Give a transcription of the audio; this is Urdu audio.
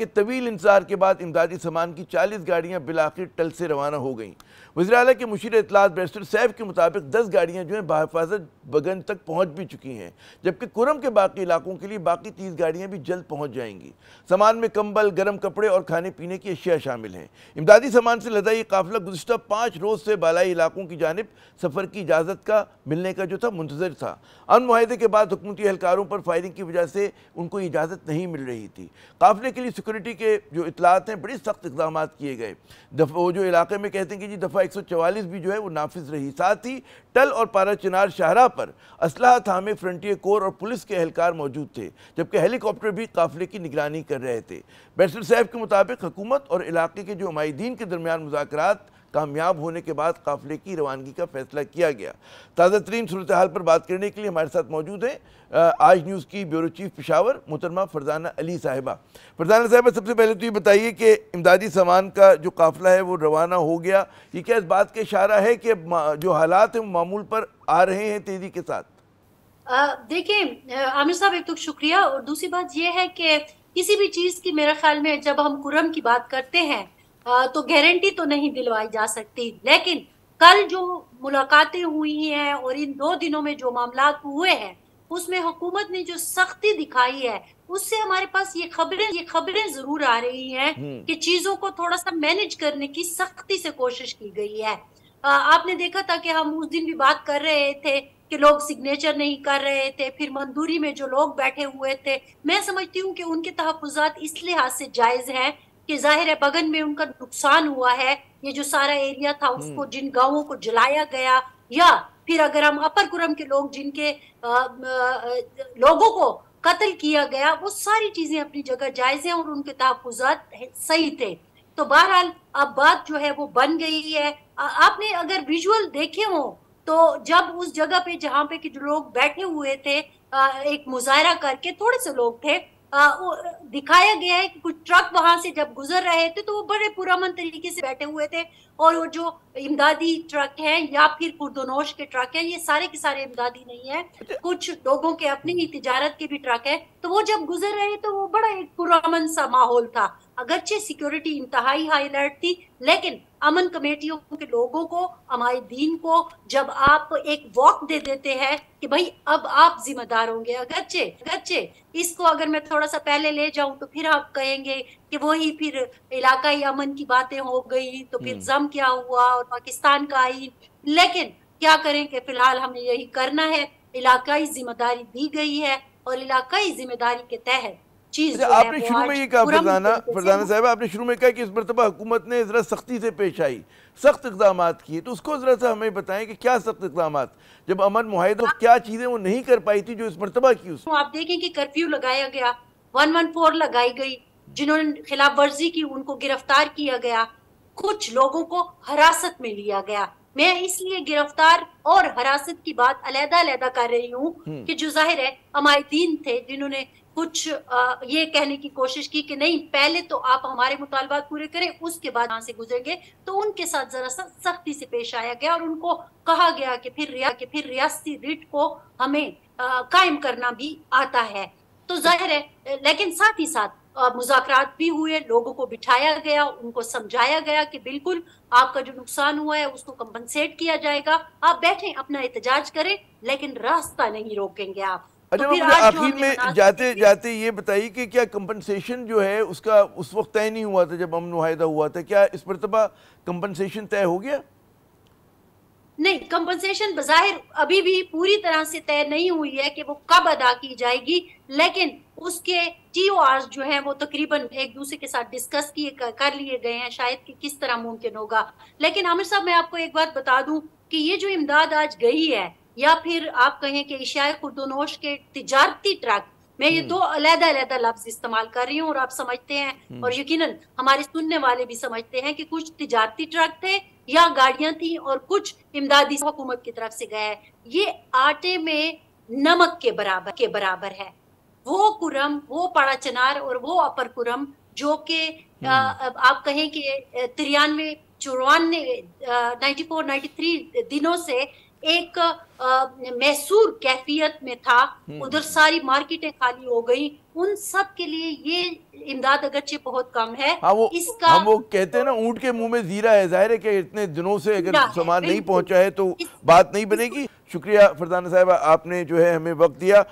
کہ طویل انتظار کے بعد امدادی سامان کی 40 گاڑیاں بالآخر ٹل سے روانہ ہو گئیں۔ وزیر اعلیٰ کے مشیر اطلاعات بیرسٹر سیف کے مطابق 10 گاڑیاں جو ہیں بحفاظت بگن تک پہنچ بھی چکی ہیں، جبکہ کرم کے باقی علاقوں کے لیے باقی 30 گاڑیاں بھی جلد پہنچ جائیں گی۔ سامان میں کمبل، گرم کپڑے اور کھانے پینے کی اشیاء شامل ہیں۔ امدادی سامان سے لدا یہ قافلہ گزشتہ 5 روز سے بالائی علاقوں کی جانب سفر کی اجازت کا ملنے کا جو تھا منتظر تھا۔ امن معاہدے کے بعد حکومتی اہلکاروں پر فائرنگ کی وجہ سے ان کو اجازت نہیں مل رہی تھی۔ قافلے کے لیے سیکورٹی کے جو اطلاعات ہیں بڑی سخت اقدامات کیے گئے۔ وہ جو علاقے میں کہتے ہیں کہ جی دفعہ 144 بھی جو ہے وہ نافذ رہی۔ ساتھ ہی ٹل اور پارا چنار شاہراہ پر اسلحہ تھامے فرنٹیئر کور اور پولیس کے اہلکار موجود تھے، جبکہ ہیلی کاپٹر بھی قافلے کی نگرانی کر رہے تھے۔ بیرسٹر صاحب کے مطابق حکومت اور علاقے کے جو عمائدین کے درمیان مذاکرات کامیاب ہونے کے بعد قافلے کی روانگی کا فیصلہ کیا گیا۔ تازہ ترین صورتحال پر بات کرنے کے لیے ہمارے ساتھ موجود ہیں آج نیوز کی بیورو چیف پشاور محترمہ فرزانہ علی صاحبہ۔ فرزانہ صاحبہ، سب سے پہلے تو یہ بتائیے کہ امدادی سامان کا جو قافلہ ہے وہ روانہ ہو گیا، یہ کیا اس بات کا اشارہ ہے کہ جو حالات ہیں وہ معمول پر آ رہے ہیں تیزی کے ساتھ؟ دیکھیں عامر صاحب، ایک تو شکریہ، اور دوسری بات یہ ہے کہ کسی بھی چیز کی میرے خیال میں جب ہم کرم کی بات کرتے ہیں تو گارنٹی تو نہیں دلوائی جا سکتی، لیکن کل جو ملاقاتیں ہوئی ہیں اور ان 2 دنوں میں جو معاملات ہوئے ہیں اس میں حکومت نے جو سختی دکھائی ہے اس سے ہمارے پاس یہ خبریں ضرور آ رہی ہیں کہ چیزوں کو تھوڑا سا مینج کرنے کی سختی سے کوشش کی گئی ہے۔ آپ نے دیکھا تھا کہ ہم اس دن بھی بات کر رہے تھے کہ لوگ سگنیچر نہیں کر رہے تھے، پھر مندوری میں جو لوگ بیٹھے ہوئے تھے، میں سمجھتی ہوں کہ ان کے تحفظات اس لحاظ سے جائز ہیں کہ ظاہر ہے بگن میں ان کا نقصان ہوا ہے، یہ جو سارا ایریا تھا اس کو، جن گاؤں کو جلایا گیا، یا پھر اگر ہم اپر کرم کے لوگ جن کے لوگوں کو قتل کیا گیا، وہ ساری چیزیں اپنی جگہ جائز ہیں اور ان کے تحفظات صحیح تھے۔ تو بہرحال اب بات جو ہے وہ بن گئی ہے۔ آپ نے اگر ویژول دیکھے ہوں تو جب اس جگہ پہ جہاں پہ کہ جو لوگ بیٹھے ہوئے تھے، ایک مظاہرہ کر کے تھوڑے سے لوگ تھے، دکھایا گیا ہے کہ کچھ ٹرک وہاں سے جب گزر رہے تھے تو وہ بڑے پرامن طریقے سے بیٹھے ہوئے تھے، اور وہ جو امدادی ٹرک ہیں یا پھر خردونوش کے ٹرک ہیں، یہ سارے کے سارے امدادی نہیں ہیں، کچھ لوگوں کے اپنی ہی تجارت کے بھی ٹرک ہیں، تو وہ جب گزر رہے تو وہ بڑا ایک پرامن سا ماحول تھا۔ اگرچہ سیکیورٹی انتہائی ہائی الرٹ تھی، لیکن امن کمیٹیوں کے لوگوں کو، عمائدین کو جب آپ ایک واک دے دیتے ہیں کہ بھائی اب آپ ذمہ دار ہوں گے، اگرچہ اس کو اگر میں تھوڑا سا پہلے لے جاؤں تو پھر آپ کہیں گے کہ وہی پھر علاقائی امن کی باتیں ہو گئی، تو پھر ضم کیا ہوا اور پاکستان کا آئین، لیکن کیا کریں کہ فی الحال ہمیں یہی کرنا ہے، علاقائی ذمہ داری دی گئی ہے اور علاقائی ذمہ داری کے تحت چیز جو ہے آپ نے شروع میں یہ کہا فرزانہ صاحبہ، آپ نے شروع میں کہا کہ اس مرتبہ حکومت نے ذرا سختی سے پیش آئی، سخت اقدامات کیے، تو اس کو ذرا سا ہمیں بتائیں کہ کیا سخت اقدامات، جب امن معاہدہ کیا چیزیں وہ نہیں کر پائی تھی جو اس مرتبہ کی اس آپ دیکھیں کہ کرفیو لگایا گیا، 114 لگائی گئی، جنہوں نے خلاف ورزی کی ان کو گرفتار کیا گیا، کچھ لوگوں کو حراست میں لیا گیا۔ میں اس لیے گرفتار اور حراست کی بات علیحدہ کر رہی ہوں کہ جو ظاہر ہے عمائدین تھے جنہوں نے کچھ یہ کہنے کی کوشش کی کہ نہیں پہلے تو آپ ہمارے مطالبات پورے کریں اس کے بعد یہاں سے گزریں گے، تو ان کے ساتھ ذرا سا سختی سے پیش آیا گیا اور ان کو کہا گیا کہ پھر ریاستی ریٹ کو ہمیں قائم کرنا بھی آتا ہے۔ تو ظاہر ہے، لیکن ساتھ ہی ساتھ مذاکرات بھی ہوئے، لوگوں کو بٹھایا گیا، ان کو سمجھایا گیا کہ بالکل آپ کا جو نقصان ہوا ہے اس کو کمپنسیٹ کیا جائے گا، آپ بیٹھیں اپنا احتجاج کریں لیکن راستہ نہیں روکیں گے آپ۔ اچھا، مجھے آخر میں جاتے یہ بتائیے کہ کیا کمپنسیشن جو ہے اس کا اس وقت طے نہیں ہوا تھا جب امن معاہدہ ہوا تھا، کیا اس مرتبہ کمپنسیشن طے ہو گیا؟ نہیں، کمپنسیشن بظاہر ابھی بھی پوری طرح سے طے نہیں ہوئی ہے کہ وہ کب ادا کی جائے گی، لیکن اس کے ٹی او آرز جو ہیں وہ تقریباً ایک دوسرے کے ساتھ ڈسکس کر لیے گئے ہیں، شاید کہ کس طرح ممکن ہوگا۔ لیکن عامر صاحب، میں آپ کو ایک بات بتا دوں کہ یہ جو امداد آج گئی ہے، یا پھر آپ کہیں کہ اشیاء خردونوش کے تجارتی ٹرک، میں یہ 2 علیحدہ لفظ استعمال کر رہی ہوں اور آپ سمجھتے ہیں اور یقیناً ہمارے سننے والے بھی سمجھتے ہیں کہ کچھ تجارتی ٹرک تھے یا گاڑیاں تھیں اور کچھ امدادی حکومت کی طرف سے گئے، یہ آٹے میں نمک کے برابر ہے۔ وہ کرم، وہ پڑا چنار اور وہ اپر کرم جو کہ آپ کہیں کہ 93 94 94 93 دنوں سے ایک محصور کیفیت میں تھا، ادھر ساری مارکیٹیں خالی ہو گئی، ان سب کے لیے یہ امداد اگرچہ بہت کم ہے، ہاں اس کا وہ کہتے ہیں نا اونٹ کے منہ میں زیرہ ہے، ظاہر ہے کہ اتنے دنوں سے اگر سامان نہیں بالکل پہنچا ہے تو بات نہیں بنے گی۔ شکریہ فرزانہ صاحبہ، آپ نے جو ہے ہمیں وقت دیا۔